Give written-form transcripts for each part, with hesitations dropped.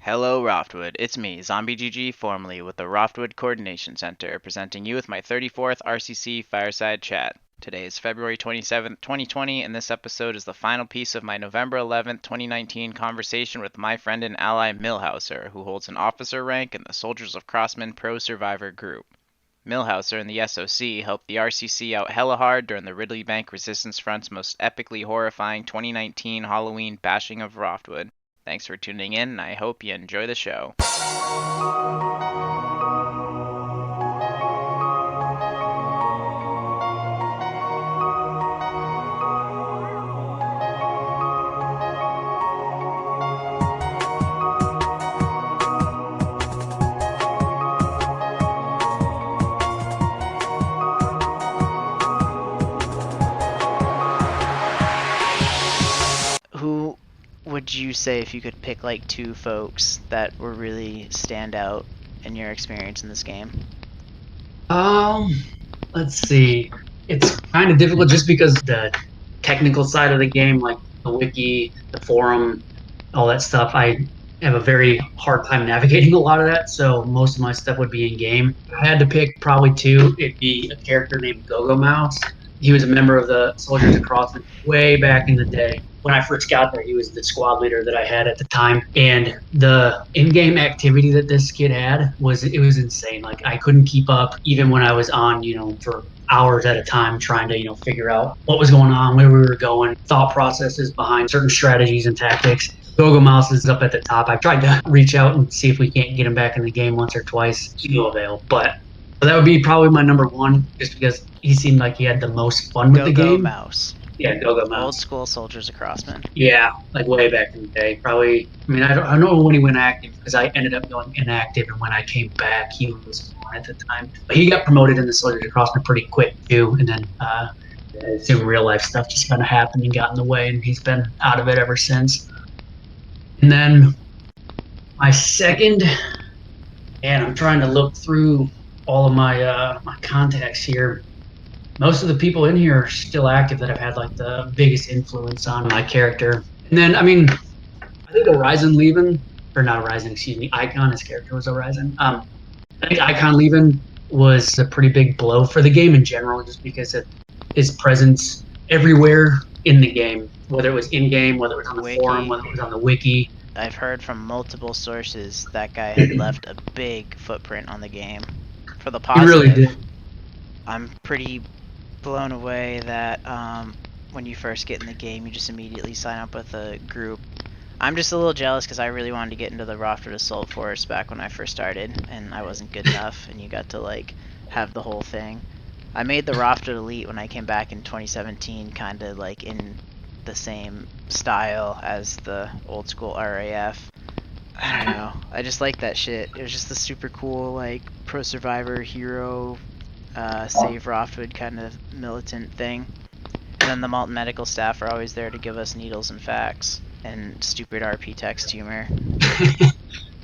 Hello, Roftwood. It's me, ZombieGG, formerly with the Roftwood Coordination Center, presenting you with my 34th RCC Fireside Chat. Today is February 27th, 2020, and this episode is the final piece of my November 11th, 2019 conversation with my friend and ally Millhouser, who holds an officer rank in the Soldiers of Crossman Pro Survivor group. Millhouser and the SOC helped the RCC out hella hard during the Ridleybank Resistance Front's most epically horrifying 2019 Halloween bashing of Roftwood. Thanks for tuning in, and I hope you enjoy the show. Who would you say, if you could pick like two folks that were really stand out in your experience in this game? Let's see. It's kind of difficult just because the technical side of the game, like the wiki, the forum, all that stuff, I have a very hard time navigating a lot of that. So most of my stuff would be in game. If I had to pick probably two, it'd be a character named Go-Go Mouse. He was a member of the Soldiers of Crossman way back in the day. When I first got there, he was the squad leader that I had at the time. And the in-game activity that this kid had was insane. Like, I couldn't keep up even when I was on, for hours at a time trying to, figure out what was going on, where we were going, thought processes behind certain strategies and tactics. Go-Go Mouse is up at the top. I tried to reach out and see if we can't get him back in the game once or twice. To no avail. But that would be probably my number one, just because he seemed like he had the most fun with the game. Go-Go Mouse. Yeah, Go-Go Mouse. Old school Soldiers of Crossman. Yeah, like way back in the day. Probably, I don't know when he went active, because I ended up going inactive, and when I came back, he was on at the time. But he got promoted in the Soldiers of Crossman pretty quick, too, and then I assume real life stuff just kind of happened and got in the way, and he's been out of it ever since. And then my second, and I'm trying to look through all of my my contacts here. Most of the people in here are still active that have had like the biggest influence on my character. And then, I think Horizon leaving, or not Horizon, excuse me, Icon, his character was Horizon. I think Icon leaving was a pretty big blow for the game in general, just because of his presence everywhere in the game, whether it was in-game, whether it was on the forum, whether it was on the wiki. I've heard from multiple sources that guy had left a big footprint on the game. For the positive, He really did. I'm pretty blown away that when you first get in the game, you just immediately sign up with a group. I'm just a little jealous because I really wanted to get into the Roftwood Assault Force back when I first started, and I wasn't good enough, and you got to like have the whole thing. I made the Roftwood Elite when I came back in 2017, kind of like in the same style as the old school RAF. I don't know. I just like that shit. It was just the super cool, like, pro survivor hero, save Roftwood kind of militant thing. And then the Malton medical staff are always there to give us needles and facts and stupid RP text humor.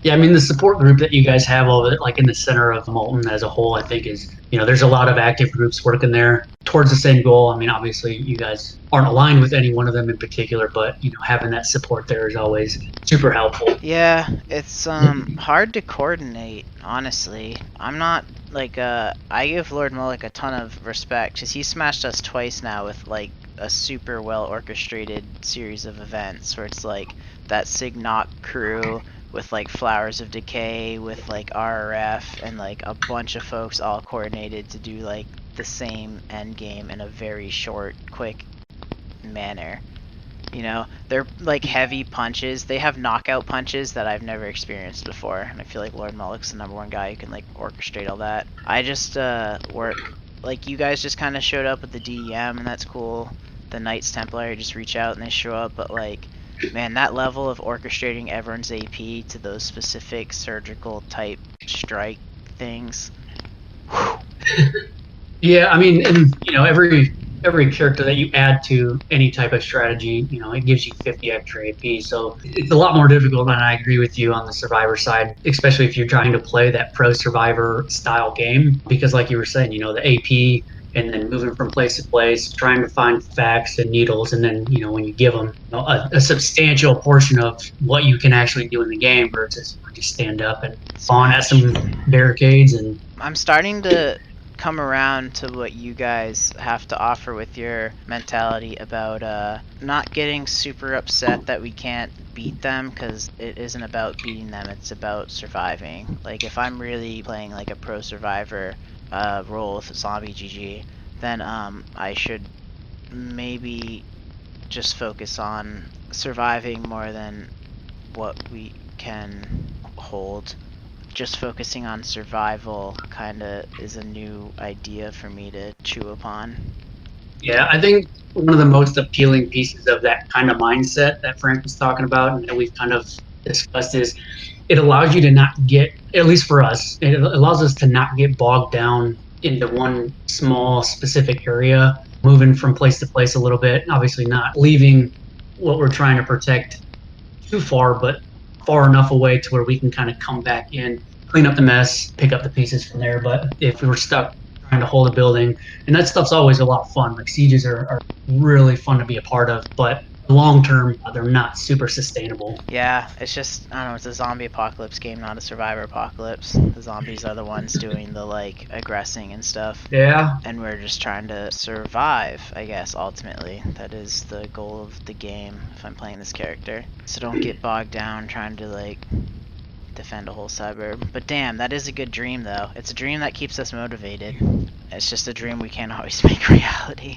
Yeah, the support group that you guys have over like in the center of Molten as a whole, I think is, there's a lot of active groups working there towards the same goal. Obviously you guys aren't aligned with any one of them in particular, but having that support there is always super helpful. Yeah, it's hard to coordinate, honestly. I'm not like I give Lord Mullick a ton of respect because he smashed us twice now with like a super well orchestrated series of events where it's like that Signoc crew with like Flowers of Decay, with like RRF, and like a bunch of folks all coordinated to do like the same end game in a very short, quick manner. They're like heavy punches. They have knockout punches that I've never experienced before, and I feel like Lord Mullick's the number one guy who can like orchestrate all that. I just work like you guys just kind of showed up with the DEM, and that's cool. The Knights Templar just reach out and they show up, but like, man, that level of orchestrating everyone's AP to those specific surgical type strike things. Yeah, every character that you add to any type of strategy, it gives you 50 extra AP. So it's a lot more difficult, and I agree with you on the survivor side, especially if you're trying to play that pro survivor style game. Because like you were saying, the AP and then moving from place to place, trying to find facts and needles. And then, when you give them a substantial portion of what you can actually do in the game versus just stand up and spawn at some barricades. And I'm starting to come around to what you guys have to offer with your mentality about not getting super upset that we can't beat them, because it isn't about beating them, it's about surviving. Like, if I'm really playing like a pro survivor role with Zombie GG, then I should maybe just focus on surviving more than what we can hold. Just focusing on survival kinda is a new idea for me to chew upon. Yeah, I think one of the most appealing pieces of that kind of mindset that Frank was talking about and that we've kind of discussed is it allows you to not get, at least for us, it allows us to not get bogged down into one small specific area, moving from place to place a little bit, obviously not leaving what we're trying to protect too far, but far enough away to where we can kind of come back in, clean up the mess, pick up the pieces from there. But if we were stuck trying to hold a building, and that stuff's always a lot of fun. Like sieges are really fun to be a part of, but long term, they're not super sustainable. Yeah, it's just, I don't know, it's a zombie apocalypse game, not a survivor apocalypse. The zombies are the ones doing the, like, aggressing and stuff. Yeah. And we're just trying to survive, I guess, ultimately. That is the goal of the game, if I'm playing this character. So don't get bogged down trying to, like, defend a whole suburb. But damn, that is a good dream, though. It's a dream that keeps us motivated. It's just a dream we can't always make reality.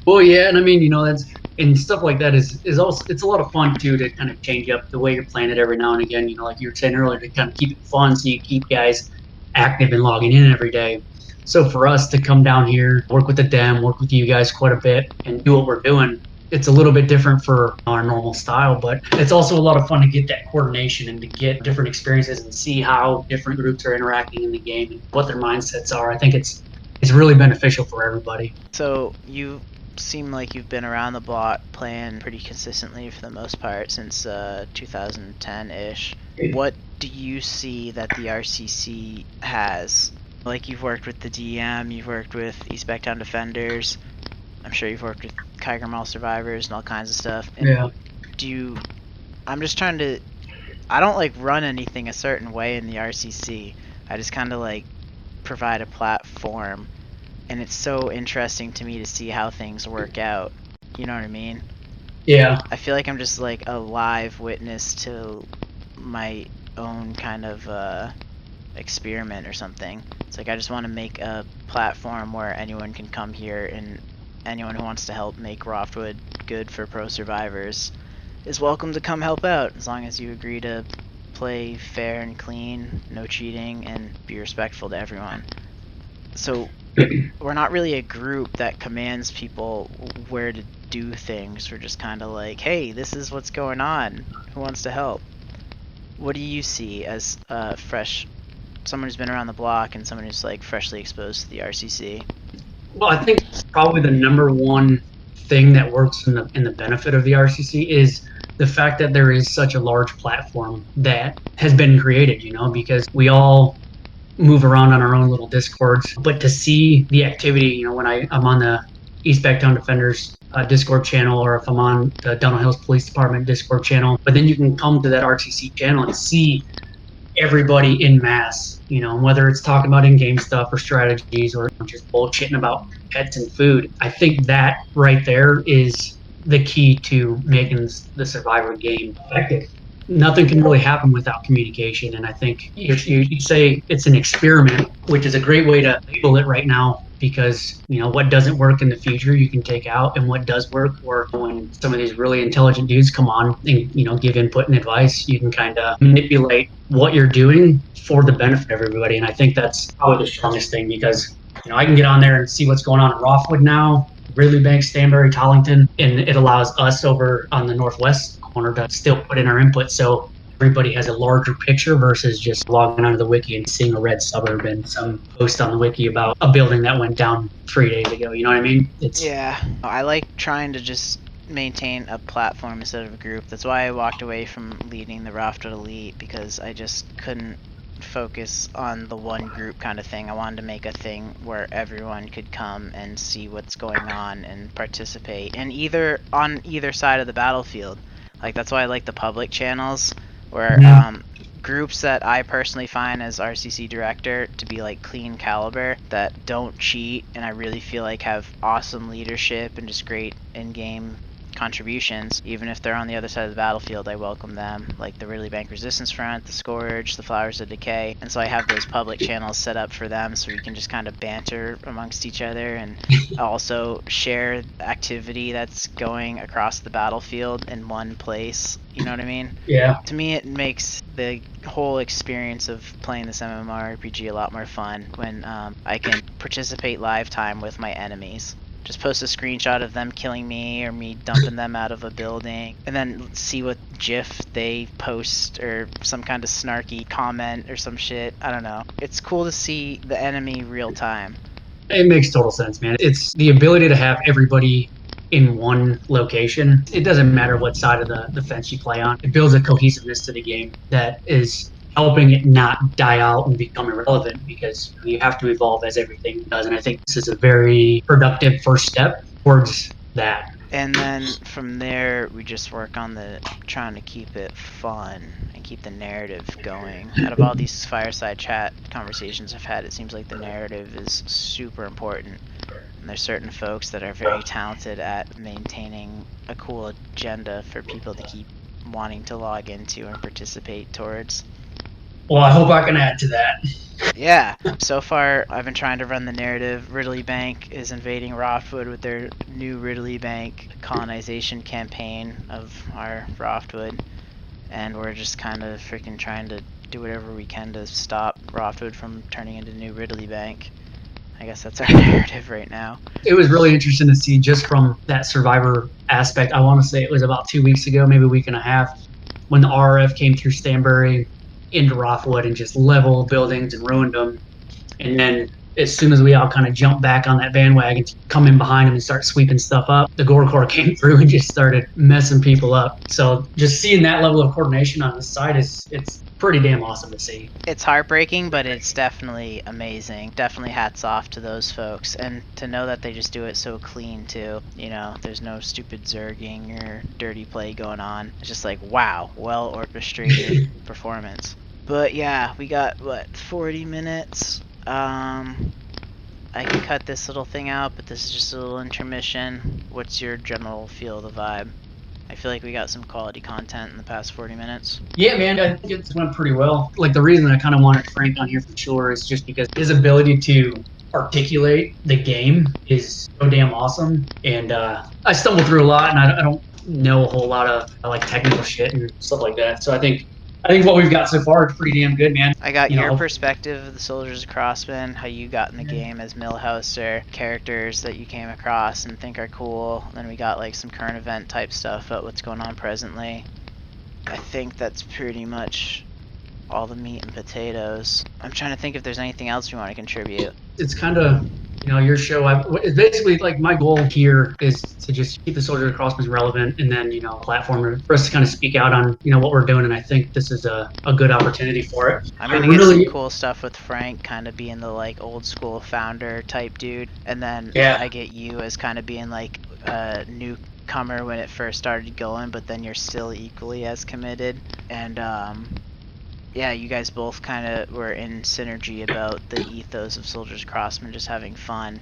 Well, yeah, and I mean, that's and stuff like that is also, it's a lot of fun too to kind of change up the way you're playing it every now and again. Like you were saying earlier, to kind of keep it fun, so you keep guys active and logging in every day. So for us to come down here, work with the dem, work with you guys quite a bit, and do what we're doing, it's a little bit different for our normal style, but it's also a lot of fun to get that coordination and to get different experiences and see how different groups are interacting in the game and what their mindsets are. I think it's really beneficial for everybody. So you seem like you've been around the block playing pretty consistently for the most part since 2010-ish. What do you see that the RCC has? Like, you've worked with the DM, you've worked with East Backtown Defenders, I'm sure you've worked with Kiger Mall Survivors and all kinds of stuff. And yeah. I'm just trying to, I don't like run anything a certain way in the RCC. I just kind of like provide a platform. And it's so interesting to me to see how things work out. You know what I mean? Yeah. I feel like I'm just like a live witness to my own kind of experiment or something. It's like I just want to make a platform where anyone can come here, and anyone who wants to help make Roftwood good for pro survivors is welcome to come help out, as long as you agree to play fair and clean, no cheating, and be respectful to everyone. So we're not really a group that commands people where to do things. We're just kind of like, hey, this is what's going on. Who wants to help? What do you see as someone who's been around the block and someone who's like freshly exposed to the RCC? Well, I think probably the number one thing that works in the benefit of the RCC is the fact that there is such a large platform that has been created, because we all move around on our own little discords, but to see the activity, when I'm on the East Backtown Defenders Discord channel, or if I'm on the Donald Hills Police Department Discord channel, but then you can come to that RCC channel and see everybody in mass, whether it's talking about in-game stuff or strategies or just bullshitting about pets and food. I think that right there is the key to making the Survivor game effective. Nothing can really happen without communication, and I think you say it's an experiment, which is a great way to label it right now, because what doesn't work in the future you can take out, and what does work, or when some of these really intelligent dudes come on and give input and advice, you can kind of manipulate what you're doing for the benefit of everybody. And I think that's probably the strongest thing, because I can get on there and see what's going on in Roftwood now, Ridleybank, Stanberry, Tollington, and it allows us over on the northwest corner to still put in our input, so everybody has a larger picture versus just logging onto the wiki and seeing a red suburb and some post on the wiki about a building that went down 3 days ago. You know what I mean? Yeah, I like trying to just maintain a platform instead of a group. That's why I walked away from leading the Roftwood Elite, because I just couldn't focus on the one group kind of thing. I wanted to make a thing where everyone could come and see what's going on and participate, and on either side of the battlefield. Like, that's why I like the public channels, where groups that I personally find as RCC director to be like clean caliber, that don't cheat, and I really feel like have awesome leadership and just great in-game contributions. Even if they're on the other side of the battlefield, I welcome them, like the Ridleybank Resistance Front, the Scourge, the Flowers of Decay. And so I have those public channels set up for them, so we can just kind of banter amongst each other and also share activity that's going across the battlefield in one place. You know what I mean? Yeah. To me, it makes the whole experience of playing this MMORPG a lot more fun when I can participate live time with my enemies. Just post a screenshot of them killing me or me dumping them out of a building, and then see what GIF they post or some kind of snarky comment or some shit. I don't know. It's cool to see the enemy real time. It makes total sense, man. It's the ability to have everybody in one location. It doesn't matter what side of the fence you play on. It builds a cohesiveness to the game that is helping it not die out and become irrelevant, because you have to evolve as everything does. And I think this is a very productive first step towards that. And then from there, we just work on trying to keep it fun and keep the narrative going. Out of all these fireside chat conversations I've had, it seems like the narrative is super important. And there's certain folks that are very talented at maintaining a cool agenda for people to keep wanting to log into and participate towards. Well, I hope I can add to that. Yeah, so far I've been trying to run the narrative. Ridleybank is invading Roftwood with their new Ridleybank colonization campaign of our Roftwood, and we're just kind of freaking trying to do whatever we can to stop Roftwood from turning into new Ridleybank. I guess that's our narrative right now. It was really interesting to see just from that survivor aspect. I want to say it was about 2 weeks ago, maybe a week and a half, when the RF came through Stanbury into Roftwood and just leveled buildings and ruined them. And then as soon as we all kind of jumped back on that bandwagon to come in behind them and start sweeping stuff up, the Gore Corps came through and just started messing people up. So just seeing that level of coordination on this side it's pretty damn awesome to see. It's heartbreaking, but it's definitely amazing. Definitely hats off to those folks, and to know that they just do it so clean too. You know, there's no stupid zerging or dirty play going on. It's just like, wow, well orchestrated performance. But yeah, we got 40 minutes. I can cut this little thing out, but this is just a little intermission. What's your general feel of the vibe? I feel like we got some quality content in the past 40 minutes. Yeah, man, I think it went pretty well. Like, the reason I kind of wanted Frank on here for sure is just because his ability to articulate the game is so damn awesome. And I stumble through a lot, and I don't know a whole lot of like technical shit and stuff like that. So I think what we've got so far is pretty damn good, man. I got your perspective of the Soldiers of Crossman, how you got in the game as Millhouser, characters that you came across and think are cool. Then we got like some current event type stuff about what's going on presently. I think that's pretty much all the meat and potatoes. I'm trying to think if there's anything else you want to contribute. It's kind of, your show. It's basically like my goal here is to just keep the Soldiers of Crossman relevant, and then, platform for us to kind of speak out on, what we're doing. And I think this is a good opportunity for it. I'm gonna get some cool stuff with Frank kind of being the like old school founder type dude, and then I get you as kind of being like a newcomer when it first started going, but then you're still equally as committed. And yeah, you guys both kind of were in synergy about the ethos of Soldiers of Crossman, just having fun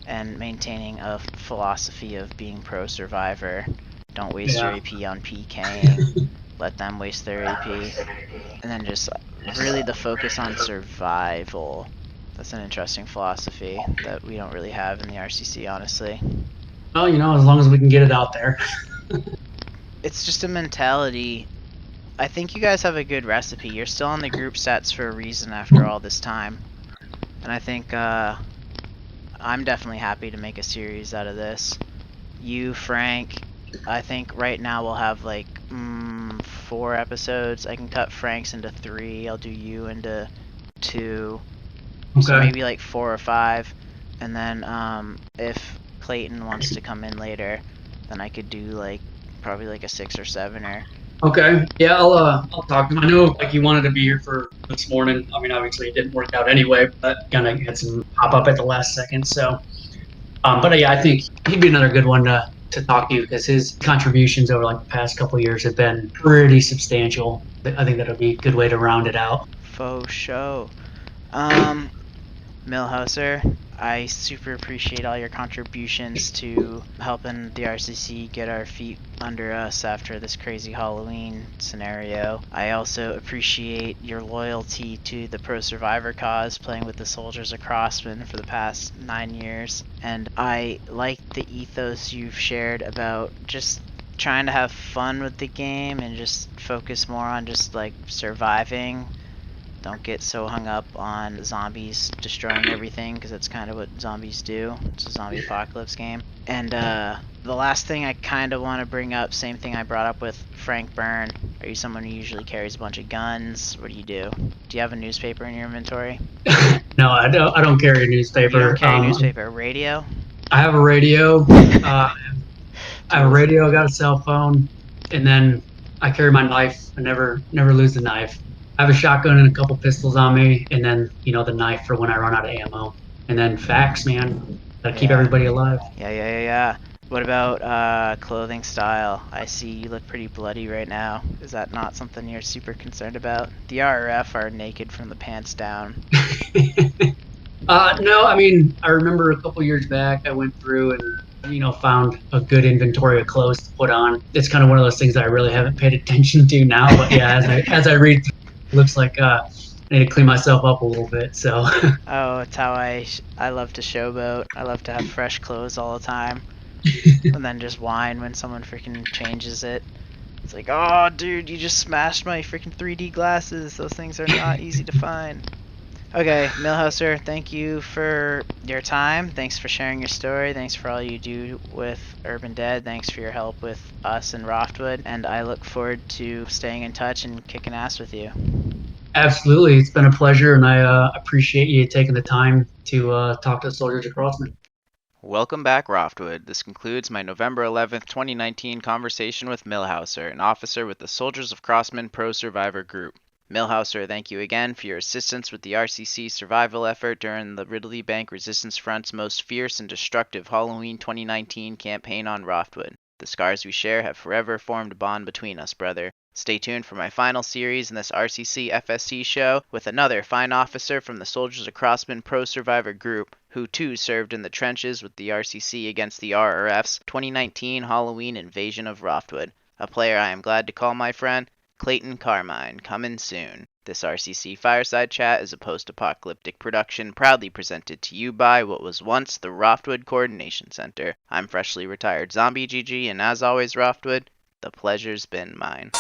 and maintaining a philosophy of being pro-survivor. Don't waste your AP on PKing. Let them waste their AP. And then just really the focus on survival. That's an interesting philosophy that we don't really have in the RCC, honestly. Well, as long as we can get it out there. It's just a mentality. I think you guys have a good recipe. You're still on the group sets for a reason after all this time. And I think I'm definitely happy to make a series out of this. You, Frank, I think right now we'll have like 4 episodes. I can cut Frank's into 3. I'll do you into 2. Okay. So maybe like 4 or 5. And then if Clayton wants to come in later, then I could do like probably like a 6 or 7er. Okay. Yeah, I'll talk to him. I know like he wanted to be here for this morning. I mean, obviously it didn't work out anyway, but kind of had some pop up at the last second. So, but yeah, I think he'd be another good one to talk to because his contributions over like the past couple of years have been pretty substantial. I think that'll be a good way to round it out. Faux show. Um, Millhouser, I super appreciate all your contributions to helping the RCC get our feet under us after this crazy Halloween scenario. I also appreciate your loyalty to the pro survivor cause, playing with the Soldiers of Crossman for the past 9 years. And I like the ethos you've shared about just trying to have fun with the game and just focus more on just like surviving. Don't get so hung up on zombies destroying everything, because that's kind of what zombies do. It's a zombie apocalypse game. And the last thing I kind of want to bring up, same thing I brought up with Frank Byrne. Are you someone who usually carries a bunch of guns? What do you do? Do you have a newspaper in your inventory? No, I don't. I don't carry a newspaper. You don't carry a newspaper. A radio? I have a radio. I have a radio. I got a cell phone, and then I carry my knife. I never lose the knife. I have a shotgun and a couple pistols on me, and then the knife for when I run out of ammo. And then facts, man. Gotta keep everybody alive. Yeah. What about clothing style? I see you look pretty bloody right now. Is that not something you're super concerned about? The RRF are naked from the pants down. No, I mean, I remember a couple years back, I went through and found a good inventory of clothes to put on. It's kind of one of those things that I really haven't paid attention to now. But yeah, as I read through, it looks like I need to clean myself up a little bit. So. Oh, it's how I love to showboat. I love to have fresh clothes all the time, and then just whine when someone freaking changes it. It's like, oh, dude, you just smashed my freaking 3D glasses. Those things are not easy to find. Okay, Millhouser, thank you for your time. Thanks for sharing your story. Thanks for all you do with Urban Dead. Thanks for your help with us and Roftwood. And I look forward to staying in touch and kicking ass with you. Absolutely. It's been a pleasure, and I appreciate you taking the time to talk to the Soldiers of Crossman. Welcome back, Roftwood. This concludes my November 11th, 2019 conversation with Millhouser, an officer with the Soldiers of Crossman Pro Survivor Group. Millhouser, thank you again for your assistance with the RCC survival effort during the Ridleybank Resistance Front's most fierce and destructive Halloween 2019 campaign on Roftwood. The scars we share have forever formed a bond between us, brother. Stay tuned for my final series in this RCC FSC show with another fine officer from the Soldiers of Crossman Pro Survivor Group, who too served in the trenches with the RCC against the RRF's 2019 Halloween invasion of Roftwood. A player I am glad to call my friend, Clayton Carmine, coming soon. This RCC Fireside Chat is a post-apocalyptic production proudly presented to you by what was once the Roftwood Coordination Center. I'm freshly retired Zombie GG, and as always, Roftwood, the pleasure's been mine.